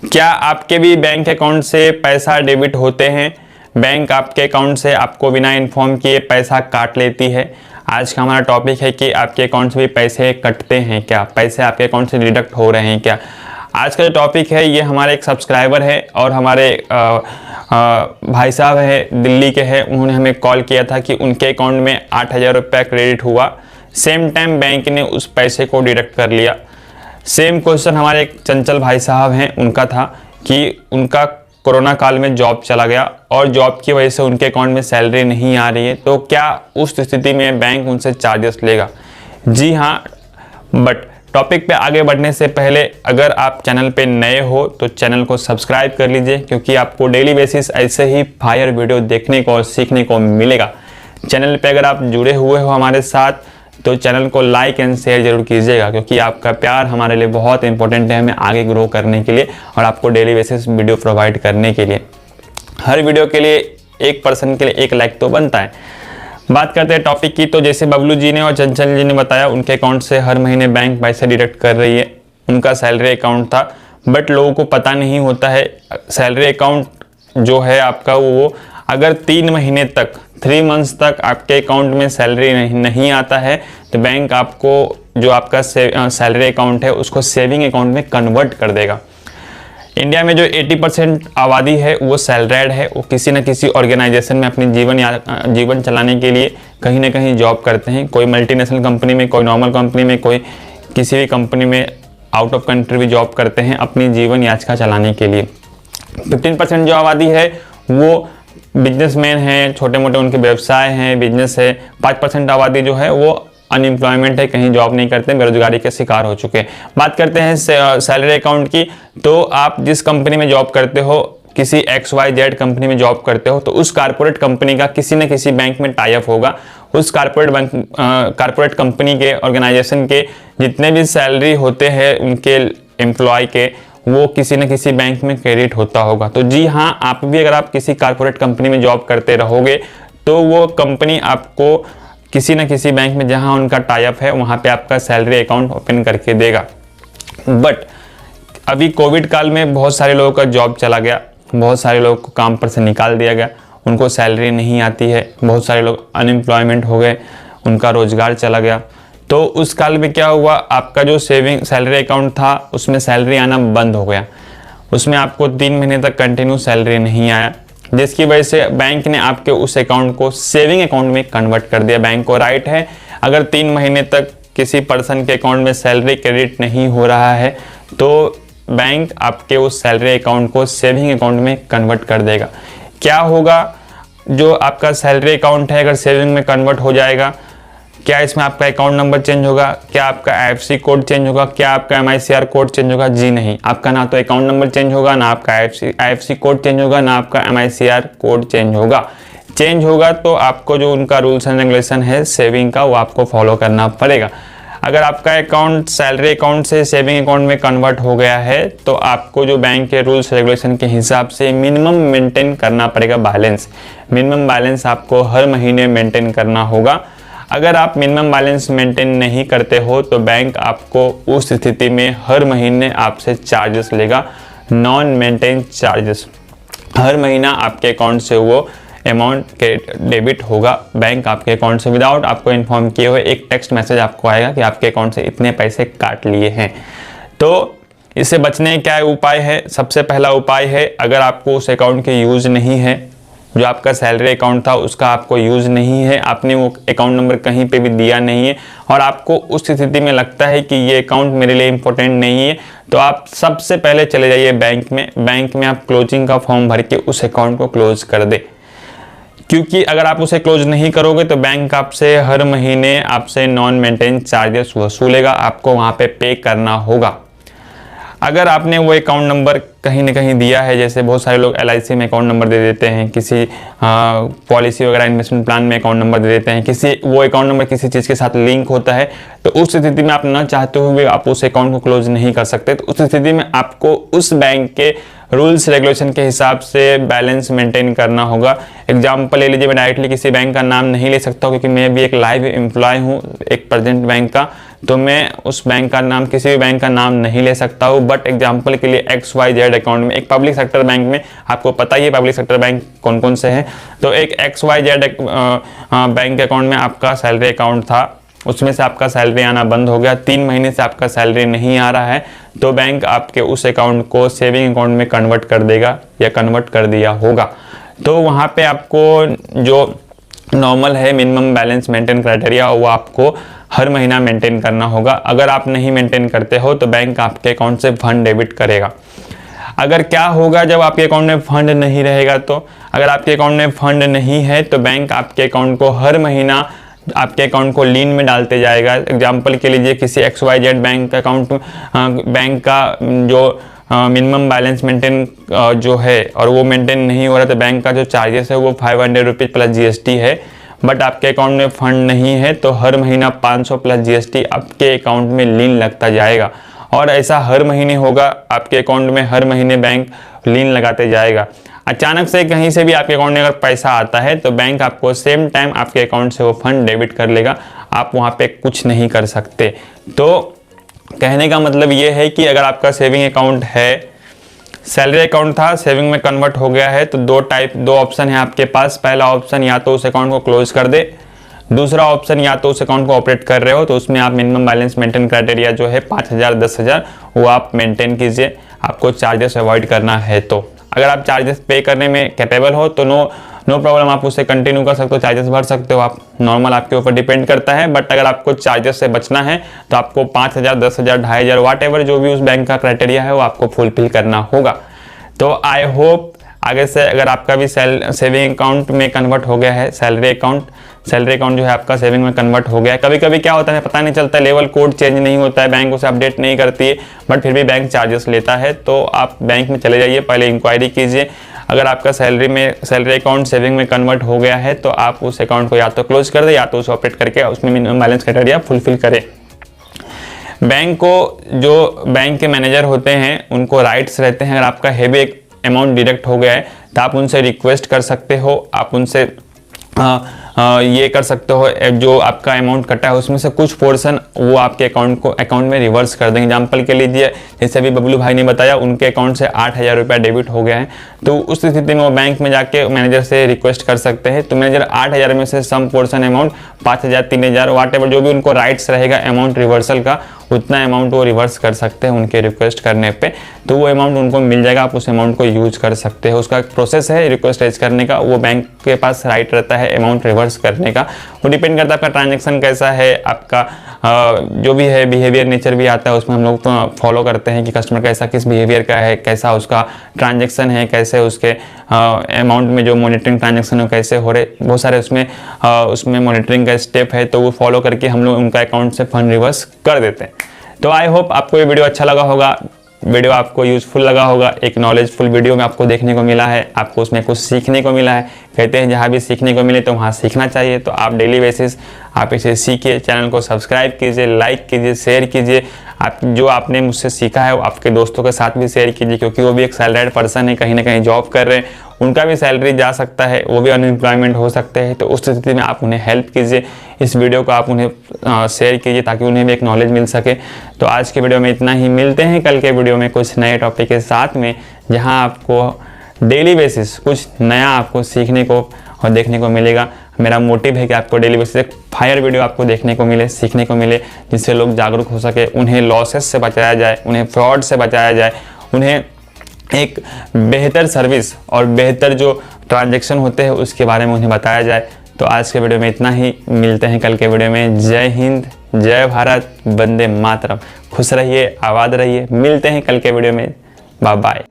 क्या आपके भी बैंक अकाउंट से पैसा डेबिट होते हैं? बैंक आपके अकाउंट से आपको बिना इन्फॉर्म किए पैसा काट लेती है। आज का हमारा टॉपिक है कि आपके अकाउंट से भी पैसे कटते हैं क्या, पैसे आपके अकाउंट से डिडक्ट हो रहे हैं क्या। आज का जो टॉपिक है ये हमारे एक सब्सक्राइबर है और हमारे भाई साहब है, दिल्ली के हैं। उन्होंने हमें कॉल किया था कि उनके अकाउंट में 8,000 रुपया क्रेडिट हुआ, सेम टाइम बैंक ने उस पैसे को डिडक्ट कर लिया। सेम क्वेश्चन हमारे एक चंचल भाई साहब हैं, उनका था कि उनका कोरोना काल में जॉब चला गया और जॉब की वजह से उनके अकाउंट में सैलरी नहीं आ रही है, तो क्या उस स्थिति में बैंक उनसे चार्जेस लेगा? जी हाँ, बट टॉपिक पे आगे बढ़ने से पहले अगर आप चैनल पे नए हो तो चैनल को सब्सक्राइब कर लीजिए, क्योंकि आपको डेली बेसिस ऐसे ही फायर वीडियो देखने को और सीखने को मिलेगा। चैनल पे अगर आप जुड़े हुए हो हमारे साथ तो चैनल को लाइक एंड शेयर जरूर कीजिएगा, क्योंकि आपका प्यार हमारे लिए बहुत इंपॉर्टेंट है, हमें आगे ग्रो करने के लिए और आपको डेली बेसिस वीडियो प्रोवाइड करने के लिए। हर वीडियो के लिए एक पर्सन के लिए एक लाइक तो बनता है। बात करते हैं टॉपिक की, तो जैसे बबलू जी ने और चंचल जी ने बताया उनके अकाउंट से हर महीने बैंक पैसे डिडक्ट कर रही है। उनका सैलरी अकाउंट था, बट लोगों को पता नहीं होता है सैलरी अकाउंट जो है आपका वो अगर 3 महीने तक 3 मंथ्स तक आपके अकाउंट में सैलरी नहीं आता है तो बैंक आपको जो आपका सैलरी अकाउंट है उसको सेविंग अकाउंट में कन्वर्ट कर देगा। इंडिया में जो 80% आबादी है वो सैलरीड है, वो किसी न किसी ऑर्गेनाइजेशन में अपनी जीवन चलाने के लिए कहीं ना कहीं जॉब करते हैं। कोई मल्टीनेशनल कंपनी में, कोई नॉर्मल कंपनी में, कोई किसी भी कंपनी में आउट ऑफ कंट्री भी जॉब करते हैं अपनी जीवन याचिका चलाने के लिए। 15% जो आबादी है वो बिजनेसमैन हैं, छोटे मोटे उनके व्यवसाय हैं, बिजनेस है। 5% आबादी जो है वो अनएम्प्लॉयमेंट है, कहीं जॉब नहीं करते, बेरोजगारी के शिकार हो चुके हैं। बात करते हैं सैलरी अकाउंट की, तो आप जिस कंपनी में जॉब करते हो, किसी XYZ कंपनी में जॉब करते हो, तो उस कारपोरेट कंपनी का किसी न किसी बैंक में टाई अप होगा। उस कारपोरेट कंपनी के ऑर्गेनाइजेशन के जितने भी सैलरी होते हैं उनके एम्प्लॉय के, वो किसी न किसी बैंक में क्रेडिट होता होगा। तो जी हाँ, आप भी अगर आप किसी कारपोरेट कंपनी में जॉब करते रहोगे तो वो कंपनी आपको किसी न किसी बैंक में जहाँ उनका टाई अप है वहाँ पे आपका सैलरी अकाउंट ओपन करके देगा। बट अभी कोविड काल में बहुत सारे लोगों का जॉब चला गया, बहुत सारे लोगों को काम पर से निकाल दिया गया, उनको सैलरी नहीं आती है, बहुत सारे लोग अनएम्प्लॉयमेंट हो गए, उनका रोजगार चला गया। तो उस काल में क्या हुआ, आपका जो सेविंग सैलरी अकाउंट था उसमें सैलरी आना बंद हो गया, उसमें आपको 3 महीने तक कंटिन्यू सैलरी नहीं आया, जिसकी वजह से बैंक ने आपके उस अकाउंट को सेविंग अकाउंट में कन्वर्ट कर दिया। बैंक को राइट है, अगर 3 महीने तक किसी पर्सन के अकाउंट में सैलरी क्रेडिट नहीं हो रहा है तो बैंक आपके उस सैलरी अकाउंट को सेविंग अकाउंट में कन्वर्ट कर देगा। क्या होगा, जो आपका सैलरी अकाउंट है अगर सेविंग में कन्वर्ट हो जाएगा, क्या इसमें आपका अकाउंट नंबर चेंज होगा, क्या आपका IFSC कोड चेंज होगा, क्या आपका MICR कोड चेंज होगा? जी नहीं, आपका ना तो अकाउंट नंबर चेंज होगा, ना आपका IFSC कोड चेंज होगा, ना आपका MICR कोड चेंज होगा। चेंज होगा तो आपको जो उनका रूल्स एंड रेगुलेशन है सेविंग का वो आपको फॉलो करना पड़ेगा। अगर आपका अकाउंट सैलरी अकाउंट से सेविंग अकाउंट में कन्वर्ट हो गया है तो आपको जो बैंक के रूल्स रेगुलेशन के हिसाब से मिनिमम मेंटेन करना पड़ेगा बैलेंस। मिनिमम बैलेंस आपको हर महीने मेंटेन करना होगा। अगर आप मिनिमम बैलेंस मेंटेन नहीं करते हो तो बैंक आपको उस स्थिति में हर महीने आपसे चार्जेस लेगा, नॉन मेंटेन चार्जेस। हर महीना आपके अकाउंट से वो अमाउंट के डेबिट होगा बैंक आपके अकाउंट से, विदाउट आपको इन्फॉर्म किए हुए एक टेक्स्ट मैसेज आपको आएगा कि आपके अकाउंट से इतने पैसे काट लिए हैं। तो इससे बचने का क्या उपाय है? सबसे पहला उपाय है, अगर आपको उस अकाउंट के यूज़ नहीं है, जो आपका सैलरी अकाउंट था उसका आपको यूज़ नहीं है, आपने वो अकाउंट नंबर कहीं पे भी दिया नहीं है और आपको उस स्थिति में लगता है कि ये अकाउंट मेरे लिए इम्पोर्टेंट नहीं है, तो आप सबसे पहले चले जाइए बैंक में आप क्लोजिंग का फॉर्म भर के उस अकाउंट को क्लोज कर दे। क्योंकि अगर आप उसे क्लोज नहीं करोगे तो बैंक आपसे हर महीने आपसे नॉन मेंटेन चार्जेस वसूलेगा, आपको वहाँ पे पे करना होगा। अगर आपने वो अकाउंट नंबर कहीं ना कहीं दिया है, जैसे बहुत सारे लोग LIC में अकाउंट नंबर दे देते हैं, किसी पॉलिसी वगैरह इन्वेस्टमेंट प्लान में अकाउंट नंबर दे देते हैं, किसी वो अकाउंट नंबर किसी चीज़ के साथ लिंक होता है, तो उस स्थिति में आप ना चाहते हुए आप उस अकाउंट को क्लोज नहीं कर सकते। तो उस स्थिति में आपको उस बैंक के रूल्स रेगुलेशन के हिसाब से बैलेंस मेंटेन करना होगा। एग्जाम्पल ले लीजिए, मैं डायरेक्टली किसी बैंक का नाम नहीं ले सकता क्योंकि मैं भी एक लाइव एम्प्लॉय हूँ एक प्रेजेंट बैंक का, तो मैं उस बैंक का नाम, किसी भी बैंक का नाम नहीं ले सकता हूँ, बट एग्जांपल के लिए XYZ अकाउंट में, एक पब्लिक सेक्टर बैंक में, आपको पता ही है पब्लिक सेक्टर बैंक कौन कौन से हैं, तो एक XYZ बैंक अकाउंट में आपका सैलरी अकाउंट था, उसमें से आपका सैलरी आना बंद हो गया, 3 महीने से आपका सैलरी नहीं आ रहा है, तो बैंक आपके उस अकाउंट को सेविंग अकाउंट में कन्वर्ट कर देगा या कन्वर्ट कर दिया होगा। तो वहाँ पे आपको जो नॉर्मल है मिनिमम बैलेंस मेंटेन क्राइटेरिया, वो आपको हर महीना मेंटेन करना होगा। अगर आप नहीं मेंटेन करते हो तो बैंक आपके अकाउंट से फंड डेबिट करेगा। अगर क्या होगा जब आपके अकाउंट में फंड नहीं रहेगा, तो अगर आपके अकाउंट में फंड नहीं है तो बैंक आपके अकाउंट को हर महीना आपके अकाउंट को लीन में डालते जाएगा। एग्जांपल के लिए किसी XYZ बैंक अकाउंट बैंक का जो मिनिमम बैलेंस मेंटेन जो है और वो मेंटेन नहीं हो रहा, तो बैंक का जो चार्जेस है वो 500 रुपीज़ प्लस GST है, बट आपके अकाउंट में फंड नहीं है तो हर महीना 500 प्लस GST आपके अकाउंट में लीन लगता जाएगा। और ऐसा हर महीने होगा, आपके अकाउंट में हर महीने बैंक लीन लगाते जाएगा। अचानक से कहीं से भी आपके अकाउंट में अगर पैसा आता है तो बैंक आपको सेम टाइम आपके अकाउंट से वो फंड डेबिट कर लेगा, आप वहाँ पे कुछ नहीं कर सकते। तो कहने का मतलब ये है कि अगर आपका सेविंग अकाउंट है, सैलरी अकाउंट था, सेविंग में कन्वर्ट हो गया है, तो दो ऑप्शन है आपके पास। पहला ऑप्शन या तो उस अकाउंट को क्लोज कर दे, दूसरा ऑप्शन या तो उस अकाउंट को ऑपरेट कर रहे हो तो उसमें आप मिनिमम बैलेंस मेंटेन क्राइटेरिया जो है 5000 10,000 वो आप मेंटेन कीजिए, आपको चार्जेस अवॉइड करना है। तो अगर आप चार्जेस पे करने में कैपेबल हो तो नो प्रॉब्लम, आप उससे कंटिन्यू कर सकते हो, चार्जेस भर सकते हो आप, नॉर्मल आपके ऊपर डिपेंड करता है। बट अगर आपको चार्जेस से बचना है तो आपको 5000 10,000 2,500 वाट एवर जो भी उस बैंक का क्राइटेरिया है वो आपको फुलफिल करना होगा। तो आई होप आगे से अगर आपका भी सेविंग अकाउंट में कन्वर्ट हो गया है, सैलरी अकाउंट जो है आपका सेविंग में कन्वर्ट हो गया है। कभी कभी क्या होता है पता नहीं चलता, लेवल कोड चेंज नहीं होता है, बैंक उसे अपडेट नहीं करती है, बट फिर भी बैंक चार्जेस लेता है। तो आप बैंक में चले जाइए, पहले इंक्वायरी कीजिए। अगर आपका सैलरी अकाउंट सेविंग में कन्वर्ट हो गया है तो आप उस अकाउंट को या तो क्लोज कर दे या तो उसे ऑपरेट करके उसमें मिनिमम बैलेंस क्राइटेरिया फुलफिल करें। बैंक को जो बैंक के मैनेजर होते हैं उनको राइट्स रहते हैं, अगर आपका हेवी अमाउंट डिडक्ट हो गया है तो आप उनसे रिक्वेस्ट कर सकते हो, आप उनसे ये कर सकते हो, जो आपका अमाउंट कटा है उसमें से कुछ पोर्शन वो आपके अकाउंट में रिवर्स कर देंगे। एग्जांपल के लिए जैसे अभी बबलू भाई ने बताया उनके अकाउंट से 8,000 रुपया डेबिट हो गया है, तो उस स्थिति में वो बैंक में जाके मैनेजर से रिक्वेस्ट कर सकते हैं। तो मैनेजर 8,000 में से सम पोर्शन अमाउंट 5,000 3,000 वाट एवर जो भी उनको राइट्स रहेगा अमाउंट रिवर्सल का, उतना अमाउंट वो रिवर्स कर सकते हैं उनके रिक्वेस्ट करने पे, तो वो अमाउंट उनको मिल जाएगा, आप उस अमाउंट को यूज कर सकते हो। उसका एक प्रोसेस है रिक्वेस्ट रेज करने का, वो बैंक के पास राइट रहता है अमाउंट रिवर्स करने का। वो डिपेंड करता है आपका ट्रांजैक्शन कैसा है, आपका जो भी है बिहेवियर नेचर भी आता है, उसमें हम लोग तो फॉलो करते हैं कि कस्टमर कैसा किस बिहेवियर का है, कैसा उसका ट्रांजैक्शन है, कैसे उसके अमाउंट में जो मॉनिटरिंग ट्रांजैक्शन है कैसे हो रहे, बहुत सारे उसमें मॉनिटरिंग का स्टेप है, तो वो फॉलो करके हम लोग उनका अकाउंट से फंड रिवर्स कर देते हैं। तो आई होप आपको ये वीडियो अच्छा लगा होगा, वीडियो आपको यूजफुल लगा होगा, एक नॉलेजफुल वीडियो में आपको देखने को मिला है, आपको उसमें कुछ सीखने को मिला है। कहते हैं जहाँ भी सीखने को मिले तो वहाँ सीखना चाहिए, तो आप डेली बेसिस आप इसे सीखिए, चैनल को सब्सक्राइब कीजिए, लाइक कीजिए, शेयर कीजिए। जो आपने मुझसे सीखा है वो आपके दोस्तों के साथ भी शेयर कीजिए, क्योंकि वो भी एक सैलरीड पर्सन है, कहीं ना कहीं जॉब कर रहे हैं, उनका भी सैलरी जा सकता है, वो भी अनएम्प्लॉयमेंट हो सकते हैं। तो उस स्थिति में आप उन्हें हेल्प कीजिए, इस वीडियो को आप उन्हें शेयर कीजिए ताकि उन्हें भी एक नॉलेज मिल सके। तो आज के वीडियो में इतना ही, मिलते हैं कल के वीडियो में कुछ नए टॉपिक के साथ में, जहाँ आपको डेली बेसिस कुछ नया आपको सीखने को और देखने को मिलेगा। मेरा मोटिव है कि आपको डेली बेसिस एक फायर वीडियो आपको देखने को मिले, सीखने को मिले, जिससे लोग जागरूक हो सके, उन्हें लॉसेस से बचाया जाए, उन्हें फ्रॉड से बचाया जाए, उन्हें एक बेहतर सर्विस और बेहतर जो ट्रांजैक्शन होते हैं उसके बारे में उन्हें बताया जाए। तो आज के वीडियो में इतना ही, मिलते हैं कल के वीडियो में। जय हिंद, जय भारत, वंदे मातरम। खुश रहिए, आबाद रहिए, मिलते हैं कल के वीडियो में, बाय बाय।